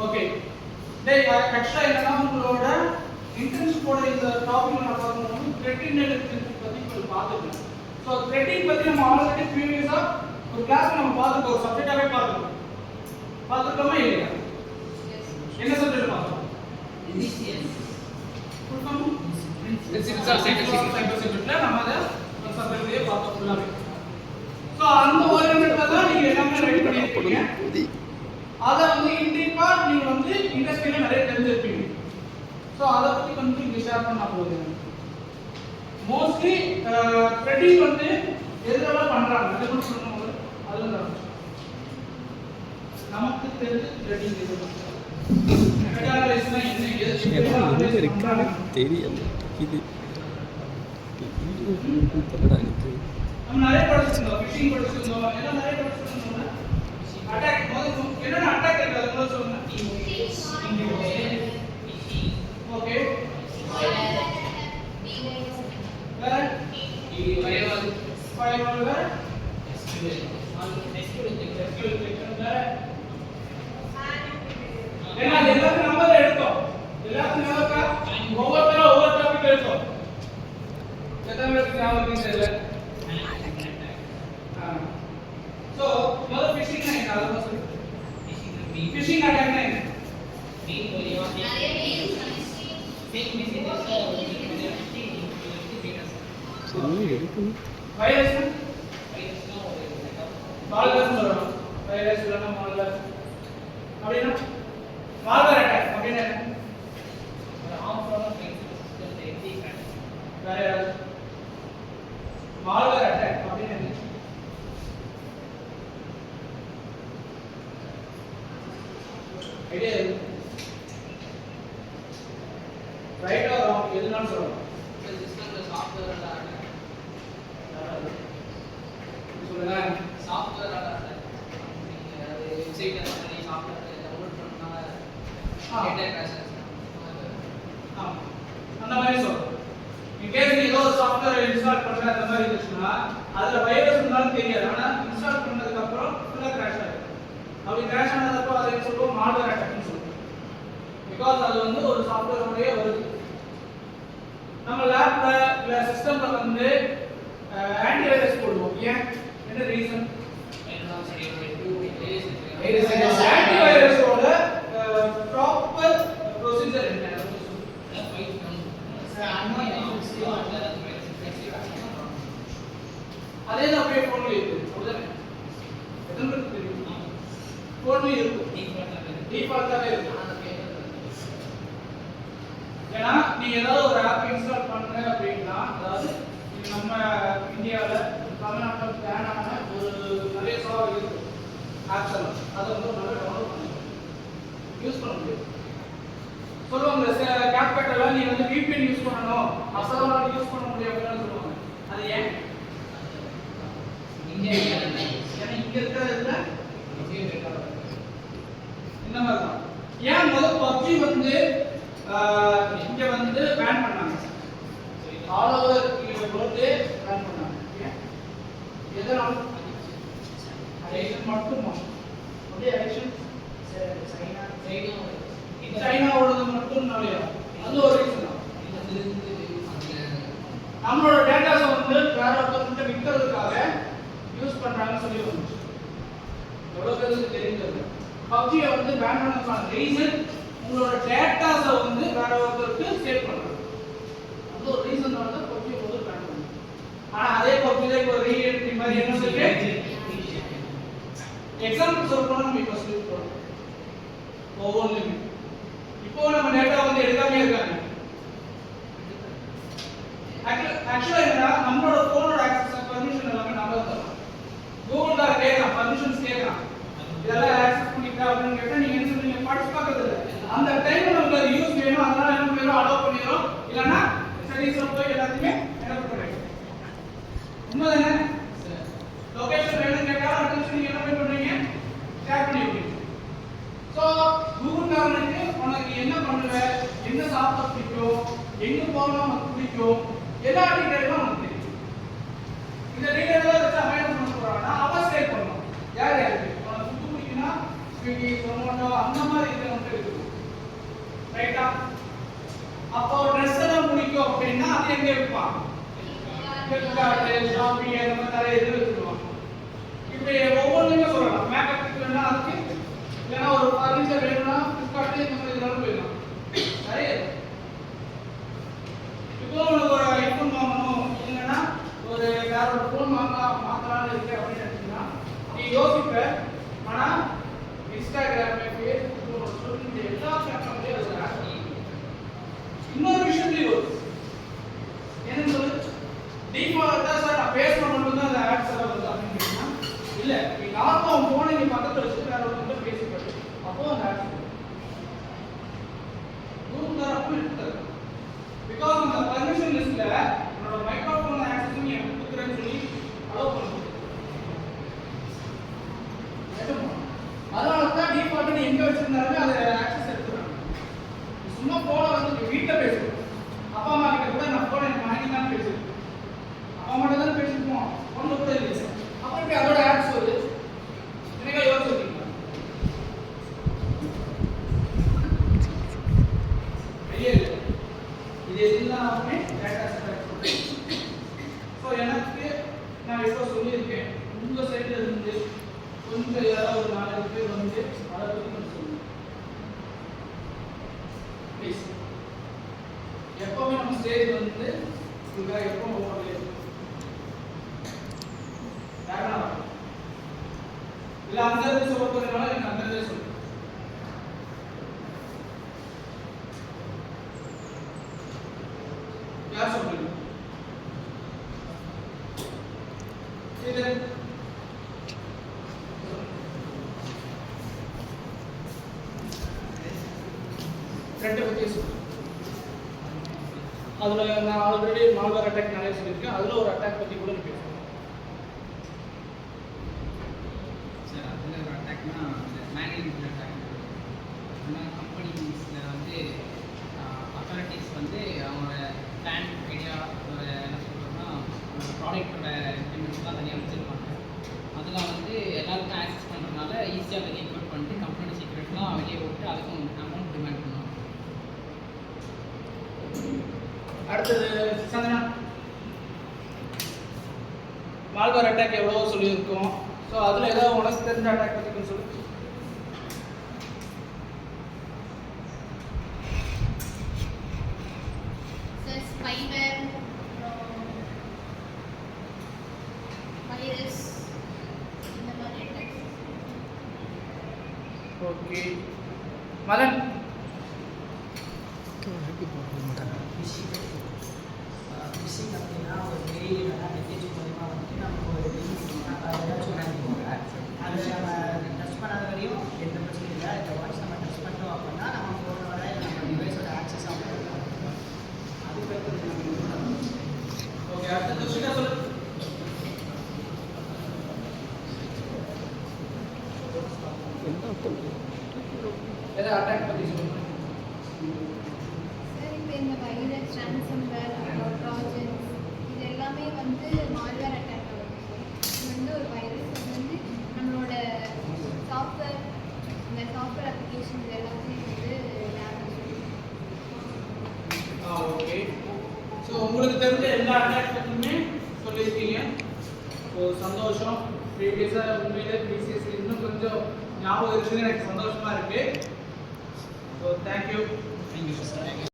Okay டேய் ஆக்சுவலா என்னன்னா உங்களோட இன்டர்ன்ஷிப்போட இந்த டாபிக் நான் பார்க்கும்போது த்ரெட்டிங் எலக்ட்ரிசிட்டி பத்தி கொஞ்சம் பார்த்துருக்கேன். ஸோ த்ரெட்டிங் பத்தி நம்ம ஆல்ரெடி ப்ரீவியஸா ஒரு கிளாஸ்ல நம்ம பார்த்துருக்கோம், ஒரு சப்ஜெக்டாவே பார்த்துருக்கோமா இல்லையா? என்ன சப்ஜெக்ட் பார்த்தோம்? சப்ஜெக்ட்ல நம்ம அதை சப்ஜெக்ட்லயே பார்த்தோம் ஃபுல்லாவே. ஸோ அந்த ஓரியன்டா தான் நீங்க எல்லாமே ரெடி பண்ணிருக்கீங்க. அதை வந்து இன்டீப்பா நீங்க வந்து இண்டஸ்ட்ரியில நிறைய தெரிஞ்சிருப்பீங்க. ஸோ அதை பத்தி கொஞ்சம் இங்க ஷேர் பண்ண போகுது. மோஸ்ட்லி த்ரெட்டிங் வந்து எதுலெல்லாம் பண்றாங்க அதை மட்டும் சொல்லுங்க. அதுல தான் நமக்கு தெரிஞ்ச த்ரெட்டிங் இது மெட்டாலஜிஸ்னா என்ன எது இருக்கானே தெரியல. இது நம்ம நிறைய படிச்சிருந்தோம், ஃபிஷிங் படிச்சிருந்தோம், எல்லாம் நிறைய படிச்சிருந்தோம். அட்டாக் என்னன்னா அட்டாக் இருக்கு, அது கூட சொல்லுங்க. ஓகே வேற ஃபயர்வால் வேற ஏன்னா எல்லாத்தையும் நம்ம எடுத்தோம், எல்லாத்தையும் நமக்கா ஒவ்வொருத்தரும் ஒவ்வொரு டாபிக் எடுத்தோம். எத்தனை பேருக்கு ஞாபகம் தெரியல? சோ முதல்ல ஃபிஷிங்னா என்ன அத சொல்லுங்க. ஃபிஷிங் அட்டாக்னா என்ன? மீன் போலியா நிறைய மீன் ஃபேக் மெசேஜஸ் சரி இருக்கு. வைரஸ் மால்வேர் சொல்லணும். வைரஸ் இல்லனா மால்வேர் அப்படினா மால்வேர் அட்டாக் அப்படினா என்ன? ஒரு ஹார்ம்ஃபுல்லான சிஸ்டத்தை எப்படி வேற மால்வேர் அட்டாக் அப்படினா என்ன? ஐடியா ரைட் ஆர் ராங் எதுனாலும் சொல்லலாம். இந்த சிஸ்டம்ல சாஃப்ட்வேர் எல்லாம் சொல்லுங்க. சாஃப்ட்வேர் எல்லாம் நீங்க அது வெப்சைட்ல பண்ணி சாஃப்ட்வேர் டவுன்லோட் பண்ணா டேட்டா கிராஷ் அந்த மாதிரி சொல்றோம். இன் கேஸ் நீ ஏதோ சாஃப்ட்வேர் இன்ஸ்டால் பண்ற அந்த மாதிரி இருந்துச்சுன்னா அதுல வைரஸ் இருந்தாலும் தெரியாது, ஆனா இன்ஸ்டால் பண்ணதுக்கு அப்புறம் ஃபுல்லா கிராஷ் ஆகும். அப்படி கிராஷ் ஆனதுக்கு அப்புறம் அதை சொல்லுவோம் மால்வேர் அட்டாக்னு சொல்லுவோம். பிகாஸ் அது வந்து ஒரு சாஃப்ட்வேரோடயே வருது. நம்ம லேப்ல இல்ல சிஸ்டம்ல வந்து ஆன்டிவைரஸ் போடுவோம். ஏன்? என்ன ரீசன்? ஆன்டிவைரஸோட ப்ராப்பர் ப்ரொசீஜர் என்ன? அதே தான் அப்படியே போன்ல இருக்கு. அப்படிதானே? எத்தனை பேருக்கு தெரியும்? போன்ல இருக்கு. டிஃபால்ட்டாவே இருக்கு. ஏன்னா நீ ஏதாவது ஒரு ஆப் இன்ஸ்டால் பண்ற அப்படின்னா, அதாவது நம்ம இந்தியாவில் தமிழ்நாட்டில் பேன் ஆன ஒரு நிறைய சவால் இருக்கு ஆப்ஸ் எல்லாம், அதை வந்து நல்லா டவுன்லோட் பண்ணி யூஸ் பண்ண முடியும். சொல்லுவாங்க கேப்கட் எல்லாம் நீ வந்து VPN யூஸ் பண்ணணும், அப்பதான் யூஸ் பண்ண முடியும் அப்படின்னு சொல்லுவாங்க. அது ஏன்? ஏன்னா இங்க இருக்கிறதுல இந்த மாதிரி தான். ஏன் முதல் PUBG வந்து இங்க வந்து பேன் பண்ணாங்க, ஆல் ஓவர் வேர்ல்டு பேன் பண்ணாங்க. எதனால? அடிக்ஷன் மட்டுமா? அப்படியே அடிக்ஷன் சைனாவோடது மட்டும்னாலயா? அது ஒரு ரீசன் தான். நம்மளோட டேட்டாஸை வந்து வேற ஒருத்தவங்க விற்கிறதுக்காக யூஸ் பண்றாங்கன்னு சொல்லி வந்துச்சு. எவ்வளவு பேருக்கு தெரிஞ்சது? PUBG வந்து பேன் பண்ணதுக்கான ரீசன் உங்களோட டேட்டாஸை வந்து வேற ஒருத்தருக்கு சேவ் பண்றது. அது ஒரு ரீசனால தான் PUBG வந்து பேன் பண்ணாங்க. ஆனா அதே PUBG ல இப்போ ரீஎன்ட்ரி மாதிரி என்ன சொல்லிட்டு எக்ஸாம்பிள் சொல்லணும்னா நம்ம இப்போ சொல்லி போறோம் ஒவ்வொன்றுமே. இப்போ நம்ம டேட்டா வந்து எடுக்காம இருக்காங்க. ஆக்சுவலா என்னன்னா நம்மளோட போனோட ஆக்சஸ் பர்மிஷன் எல்லாமே நம்ம தான் தரோம். கூகுள் தான் கேட்கலாம், பர்மிஷன்ஸ் கேட்கலாம், இதெல்லாம் ஆக்சஸ் பண்ணிக்கலாம் அப்படின்னு கேட்டா நீங்க என்ன சொல்றீங்க? படிச்சு பார்க்கறது இல்லை. அந்த டைம்ல நமக்கு அது யூஸ் வேணும், அதனால என்ன பண்ணிடுறோம்? அலோவ் பண்ணிடுறோம். இல்லைன்னா ஸ்டடீஸ்ல போய் எல்லாத்தையுமே என்ன பண்ணுறீங்க? உண்மைதானே? லொகேஷன் வேணும்னு கேட்டாலும் அடுத்த நீங்க என்ன பண்ணுறீங்க? ஷேர் பண்ணி விடுறீங்க. ஸோ கூகுள் காரனுக்கு உனக்கு என்ன பண்ணுற, என்ன சாப்பிட பிடிக்கும், எங்க போகணும் உனக்கு பிடிக்கும், எல்லா டீட்டெயிலும் உனக்கு தெரியும். இந்த டீட்டெயிலாம் வச்சு அவன் என்ன பண்ண போறான்னா அவன் ஸ்டே பண்ணணும். யார் யாருக்கு உனக்கு ஃபுட்டு பிடிக்குன்னா ஸ்விக்கி சொமோட்டோ அந்த மாதிரி இது வந்து இருக்குது ரைட்டா. அப்போ ட்ரெஸ் எல்லாம் பிடிக்கும் அப்படின்னா அது எங்க விற்பான்? ஃபிளிப்கார்ட், ஷாப்பி அந்த மாதிரி நிறைய இது வச்சுருவாங்க. இப்படி ஒவ்வொன்றுமே சொல்லலாம். மேக்கப் வேணும்னா அதுக்கு, இல்லைன்னா ஒரு ஃபர்னிச்சர் வேணும்னா ஃபிளிப்கார்ட் இந்த மாதிரி இதெல்லாம் போயிடலாம். நிறைய இப்போ உனக்கு ஒரு ஐஃபோன் வாங்கணும் இல்லைன்னா ஒரு வேற ஒரு ஃபோன் மாத்தலாம்னு இருக்கு அப்படின்னு நினைச்சீங்கன்னா நீ யோசிப்ப. ஆனா இன்ஸ்டாகிராம், ஃபேஸ்புக், சோஷியல் மீடியா எல்லா பிளாட்ஃபார்ம்லயும் அது இன்னொரு விஷயத்துலயும் வரும். என்னன்னு சொல்லு, டிஃபால்ட்டா சார் நான் பேசணும் மட்டும் தான் அந்த ஆட்ஸ் எல்லாம் வருது அப்படின்னு கேட்டீங்கன்னா இல்ல, நீ நார்மலா உன் போனை நீ பக்கத்துல வச்சு வேற ஒருத்தர் பேசிப்பட்டு அப்போ அந்த ஆட்ஸ் பிகாஸ் அந்த பர்மிஷன் லிஸ்ட்ல உன்னோட மைக்ரோஃபோன் ஆக்சஸ் நீ கொடுக்குறேன்னு சொல்லி அலோவ் பண்ணுது. அதனால தான் டிஃபால்ட் நீ எங்க வச்சிருந்தாலுமே அதை ஆக்சஸ் எடுத்துறாங்க. சும்மா போன வந்து வீட்டுல பேசுவோம், அப்பா அம்மா கிட்ட கூட நான் போன எனக்கு வாங்கி தான் பேசுவேன், அப்பா மட்டும் தான் பேசிப்போம், ஒன்று கூட இல்லை. அப்புறம் இப்படி அதோட ஆப்ஸ் வருது. என்னங்க யோசிச்சிருக்கீங்க? வெளியே இல்லை, இது எல்லாமே டேட்டா சென்டர். ஸோ எனக்கு நான் இப்போ சொல்லியிருக்கேன், உங்க சைட்ல இருந்து கொஞ்சம் யாராவது ஒரு 4 பேர் வந்து அதை பற்றி கொஞ்சம் சொல்லுங்க ப்ளீஸ். எப்பவுமே நம்ம ஸ்டேஜ் வந்து இங்கே எப்போ ஒவ்வொரு இல்லை அந்த இருந்து சொல்ல போகிறதுனால எனக்கு அந்த இதே சொல்லுங்க. யார் சொல்றீங்க? இது ரெண்டு பத்தி சொல்லுங்க. அதுல நான் ஆல்ரெடி மால்வேர் அட்டாக் நிறைய சொல்லியிருக்கேன், அதுல ஒரு அட்டாக் பத்தி கூட பேசுவேன். சார் அதில் ஒரு அட்டாக்னா மேனேஜ்மெண்ட் அட்டாக். ஆனால் கம்பெனிஸில் வந்து அத்தாரிட்டிஸ் வந்து அவங்களோட பிளான் ஐடியா ஒரு என்ன சொல்கிறோம்னா அவங்களோட ப்ராடக்டோட இம்ப்ளிமெண்ட்ஸ்லாம் தனியாக வச்சுருப்பாங்க. அதில் வந்து எல்லாருக்கும் ஆக்சஸ் பண்ணுறதுனால ஈஸியாக வெளியே இன்க்ளூட் பண்ணிட்டு கம்பெனி சீக்ரெட்லாம் வெளியே விட்டு அதுக்கும் அமௌண்ட் டிமாண்ட் பண்ணுவாங்க. அடுத்தது சந்தனா, மால்வேர் அட்டாக் எவ்வளவோ சொல்லியிருக்கோம். ஸோ அதில் ஏதாவது உனக்கு தெரிஞ்ச அட்டாக் பற்றி கொஞ்சம் சொல்லு. ஸ்பைவேர், வைரஸ் இந்த மாதிரி அட்டாக்ஸ். ஓகே மதன். ஃபிஷிங் அப்படின்னா ஒரு மெயில் இல்லைனா மெசேஜ் மூலமா வந்துட்டு நமக்கு ஒரு ஏதாச்சும் அனுப்பிடுவாங்க. அதை நம்ம டச் பண்ணாத வரையும் எந்த பிரச்சனையும் இல்லை. இந்த வாட்ச் நம்ம டச் பண்ணுறோம் அப்படின்னா நம்ம ஃபோனோட நம்ம டிவைஸோட ஆக்சஸ் ஆகும். அதுக்கு ஓகே அடுத்து துஷிகா சொல்லு. ஏதாவது அட்டாக் பற்றி சொல்லுங்க. சார் இப்போ இந்த வைரஸ், ட்ரான்சம்வேர், ட்ராஜன்ஸ் இது எல்லாமே வந்து மால்வேர் அட்டாக் ஆகுது. இது வந்து ஒரு வைரஸ், அது வந்து நம்மளோட சாஃப்ட்வேர், இந்த சாஃப்ட்வேர் அப்ளிகேஷன் இது எல்லாத்தையும் வந்து டேமேஜ் பண்ணும். ஓகே. ஸோ உங்களுக்கு தெரிஞ்ச எல்லா அட்டாக் பற்றியுமே சொல்லியிருக்கீங்க. ஸோ சந்தோஷம். ப்ரீவியஸாக உண்மையிலே பிசிஎஸ் இன்னும் கொஞ்சம் ஞாபகம் இருக்குதுன்னு எனக்கு சந்தோஷமாக இருக்குது. So thank you. Thank you sir.